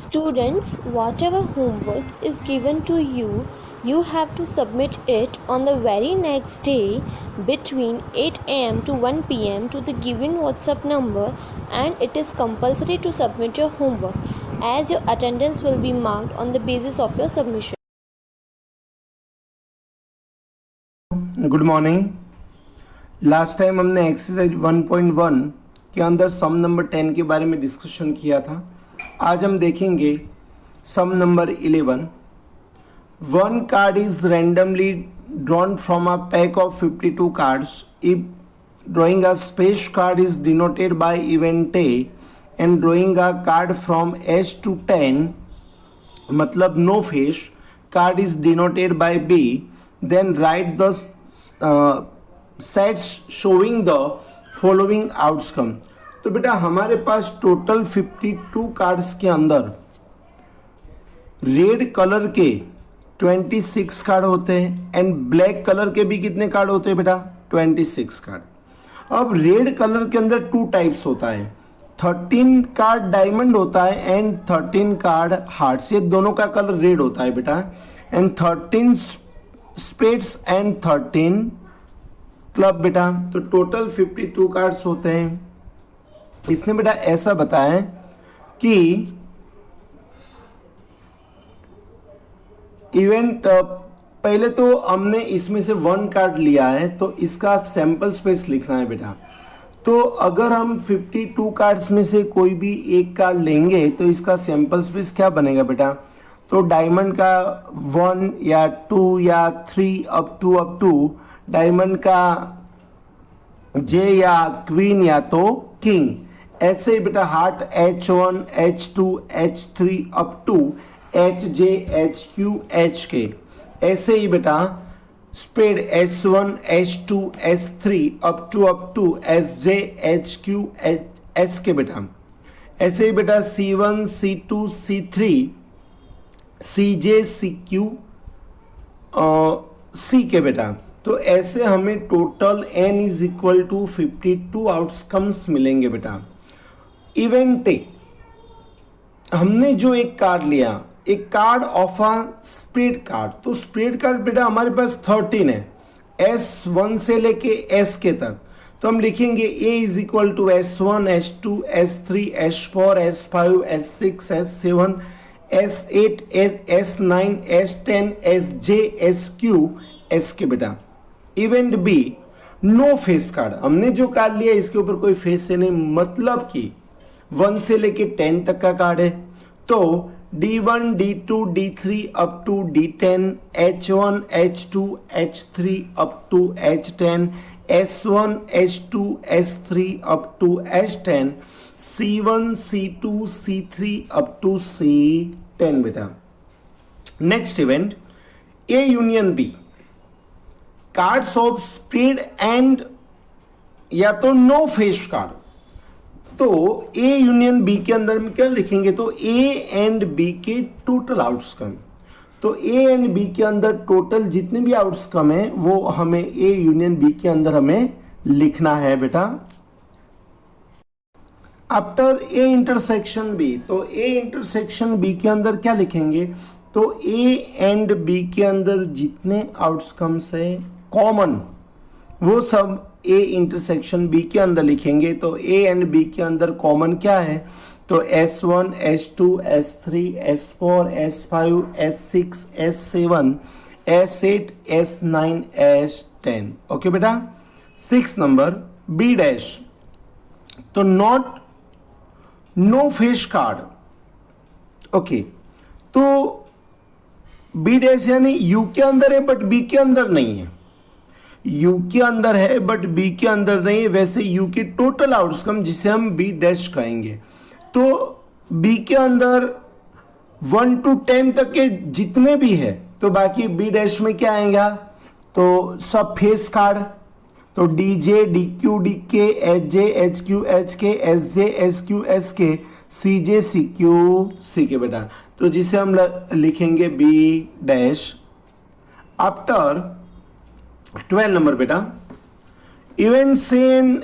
Students, whatever homework is given to you, you have to submit it on the very next day between 8 am to 1 pm to the given WhatsApp number, and it is compulsory to submit your homework as your attendance will be marked on the basis of your submission. Good morning. Last time हमने exercise 1.1 के अंदर सम number 10 के बारे में discussion किया था। आज हम देखेंगे sum number 11। One card is randomly drawn from a pack of 52 cards. If drawing a spade card is denoted by event A and drawing a card from ace to 10 मतलब no face card is denoted by B, then write the sets showing the following outcome। तो बेटा हमारे पास total 52 cards के अंदर red colour के 26 card होते हैं and black colour के भी कितने कार्ड होते हैं बेटा? 26 कार्ड। अब रेड कलर के अंदर टू टाइप्स होता है, 13 कार्ड डायमंड होता है एंड 13 कार्ड हार्ट्स। ये दोनों का कलर रेड होता है बेटा। एंड 13 स्पेड्स एंड 13 क्लब बेटा। तो टोटल 52 कार्ड्स होते हैं। इसने बेटा ऐसा बताया कि इवेंट पहले तो हमने इसमें से 1 कार्ड लिया है तो इसका सैंपल स्पेस लिखना है बेटा। तो अगर हम 52 कार्ड्स में से कोई भी एक कार्ड लेंगे तो इसका सैंपल स्पेस क्या बनेगा बेटा? तो डायमंड का 1 या 2 या 3 अप टू डायमंड का जे या क्वीन या तो किंग। ऐसे ही बेटा heart H1 H2 H3 up to HJ HQ HK। ऐसे ही बेटा spade S1 H2 S3 up to SJ HQ SK बेटा। ऐसे ही बेटा C1 C2 C3 CJ CQ C के बेटा। तो ऐसे हमें total n is equal to 52 outcomes मिलेंगे बेटा। इवेंट ए हमने जो एक कार्ड लिया, एक card of a spread card. तो स्प्रेड कार्ड बेटा हमारे पास 13 है, S1 से लेके S के तक। तो हम लिखेंगे A is equal to S1 S2 S3 S4 S5 S6 S7 S8 S9 S10 SJ SQ SK बेटा। Event B no face card. हमने जो कार्ड लिया इसके ऊपर कोई फेस है नहीं, मतलब कि 1 से लेके 10 तक का कार्ड है। तो D1 D2 D3 up to D10 H1 H2 H3 up to H10 S1 H2 S3 up to H10 C1 C2 C3 up to C10 बेटा। Next event A union B cards of spade and या तो no face card. तो A union B के अंदर में क्या लिखेंगे? तो A एंड B के टोटल आउटकम। तो A एंड B के अंदर टोटल जितने भी आउटकम है वो हमें A यूनियन B के अंदर हमें लिखना है बेटा। आफ्टर A इंटरसेक्शन B, तो A इंटरसेक्शन B के अंदर क्या लिखेंगे? तो A एंड B के अंदर जितने आउटकम्स है कॉमन वो सब A इंटरसेक्शन B के अंदर लिखेंगे। तो A एंड B के अंदर कॉमन क्या है? तो S1 S2 S3 S4 S5 S6 S7 S8 S9 S10। Okay बेटा। 6 नंबर B डैश। तो not know face card. Okay, तो बी डैश यानी यू के अंदर है बट बी के अंदर नहीं है। यू के अंदर है बट बी के अंदर नहीं है। वैसे यू के टोटल आउटकम जिसे हम बी डैश कहेंगे। तो बी के अंदर 1 to 10 तक के जितने भी है तो बाकी बी डैश में क्या आएगा? तो सब फेस कार्ड। तो DJ DQ DK HJ HQ HK SJ SQ SK CJ CQ CK बेटा। तो जिसे हम लिखेंगे बी डैश। आफ्टर 12 नंबर बेटा events in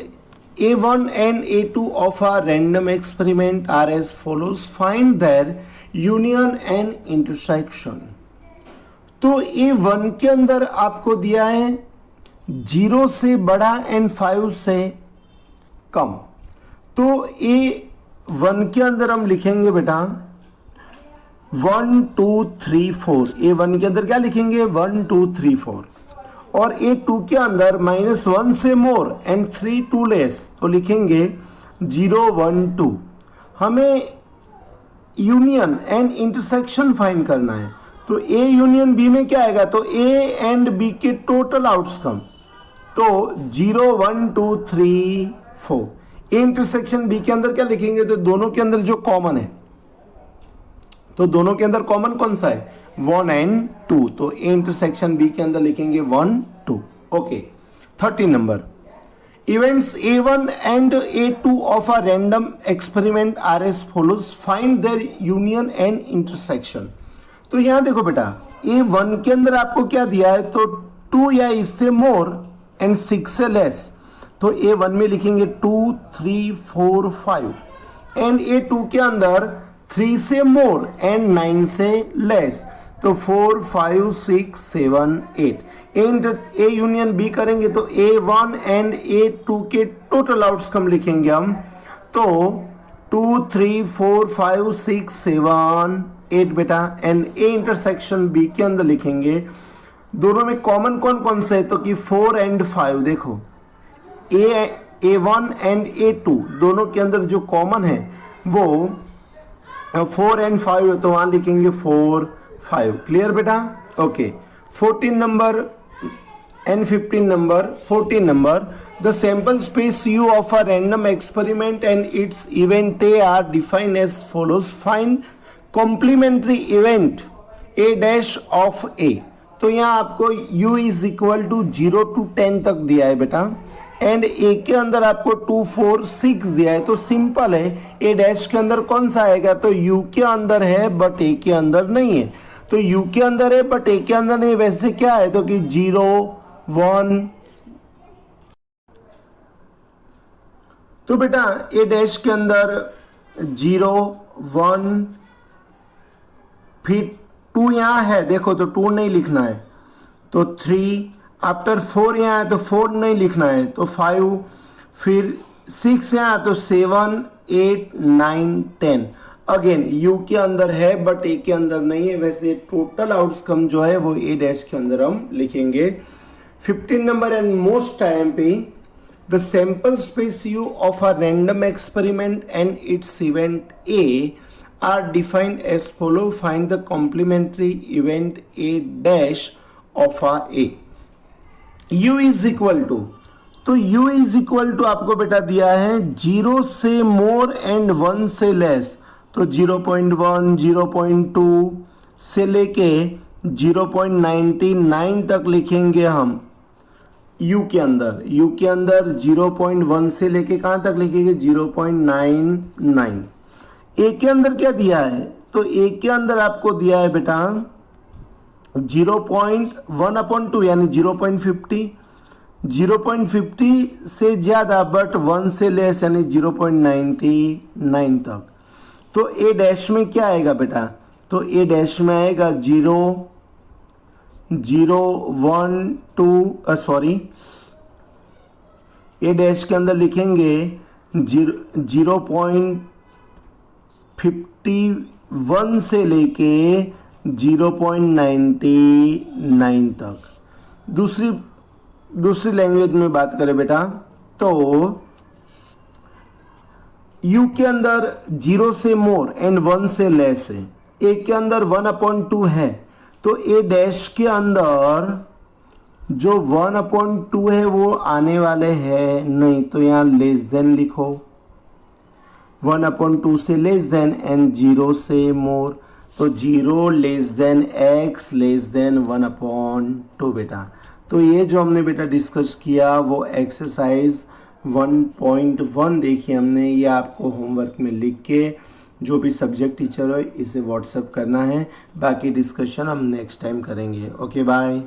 A1 and A2 of a random experiment are as follows. Find their union and intersection. तो A1 के अंदर आपको दिया है 0 से बड़ा एंड 5 से कम। तो A1 के अंदर हम लिखेंगे बेटा 1 2 3 4। A1 के अंदर क्या लिखेंगे 1 2 3 4। और A2 के अंदर -1 से मोर एंड 3 टू लेस, तो लिखेंगे 0 1 2। हमें यूनियन एंड इंटरसेक्शन फाइंड करना है। तो A यूनियन B में क्या आएगा, तो A एंड B के टोटल आउटकम, तो 0 1 2 3 4। A इंटरसेक्शन B के अंदर क्या लिखेंगे, तो दोनों के अंदर जो कॉमन है, तो दोनों के अंदर कॉमन कौन सा है 1 एंड 2। तो A इंटरसेक्शन B के अंदर लिखेंगे 1 2। Okay, 13 number, Events A1 and A2 of a random experiment are as follows. Find their union and intersection. तो यहां देखो बेटा A1 के अंदर आपको क्या दिया है, तो 2 या इससे मोर एंड 6 से लेस। तो A1 में लिखेंगे 2 3 4 5 एंड A2 के अंदर 3 से मोर एंड 9 से लेस, तो 4 5 6 7 8। ए यूनियन बी करेंगे तो A1 एंड A2 के टोटल आउटकम लिखेंगे हम, तो 2 3 4 5 6 7 8 बेटा। एंड A इंटरसेक्शन B के अंदर लिखेंगे, दोनों में कॉमन कौन कौन से है, तो कि 4 एंड 5। देखो A1 एंड A2 दोनों के अंदर जो कॉमन है वो 4 एंड 5 है, तो वहां लिखेंगे 4 5। क्लियर बेटा। Okay, 14 number and 15 number। 14 number, the sample space U of a random experiment and its event A are defined as follows. Find complementary event A dash of A। तो यहाँ आपको U is equal to 0 to 10 तक दिया है बेटा, and A के अंदर आपको 2 4 6 दिया है। तो सिंपल है, A डैश के अंदर कौन सा आएगा, तो U के अंदर है बट A के अंदर नहीं है। तो U के अंदर है बट A के अंदर नहीं, वैसे क्या है, तो कि 0 1। तो बेटा A डैश के अंदर 0 1, फिर 2 यहां है, देखो तो 2 नहीं लिखना है, तो 3। आफ्टर 4 यहां है तो 4 नहीं लिखना है, तो 5। फिर 6 यहां तो 7 8 9 10। अगेन U के अंदर है बट A के अंदर नहीं है, वैसे टोटल आउटकम जो है वो A डैश के अंदर हम लिखेंगे। 15 number and most IMP, the sample space U of a random experiment and its event A are defined as follow. Find the complementary event A dash of a A। U is equal to, तो U is equal to आपको बेटा दिया है 0 से more and 1 से less, तो 0.1 0.2 से लेके 0.99 तक लिखेंगे हम U के अंदर। U के अंदर 0.1 से लेके कहां तक लिखेंगे 0.99। A के अंदर क्या दिया है, तो A के अंदर आपको दिया है बेटा 0.1/2 यानी 0.50, 0.50 से ज्यादा बट 1 से लेस यानी 0.99 तक। तो A डैश में क्या आएगा बेटा, तो A डैश में आएगा 0 0 1 2 सॉरी, A डैश के अंदर लिखेंगे 0.51 से लेके 0.99 तक। दूसरी लैंग्वेज में बात करें बेटा, तो U के अंदर 0 से मोर एंड 1 से लेस है, A के अंदर 1/2 है, तो A डैश के अंदर जो 1/2 है वो आने वाले है नहीं, तो यहाँ लेस देन लिखो, 1/2 से लेस देन एंड 0 से मोर, तो 0 less than x less than 1/2 बेटा। तो ये जो हमने बेटा डिस्कस किया वो एक्सरसाइज 1.1 देखी हमने, ये आपको होमवर्क में लिख के जो भी सब्जेक्ट टीचर हो इसे व्हाट्सएप करना है, बाकी डिस्कशन हम नेक्स्ट टाइम करेंगे। Okay bye.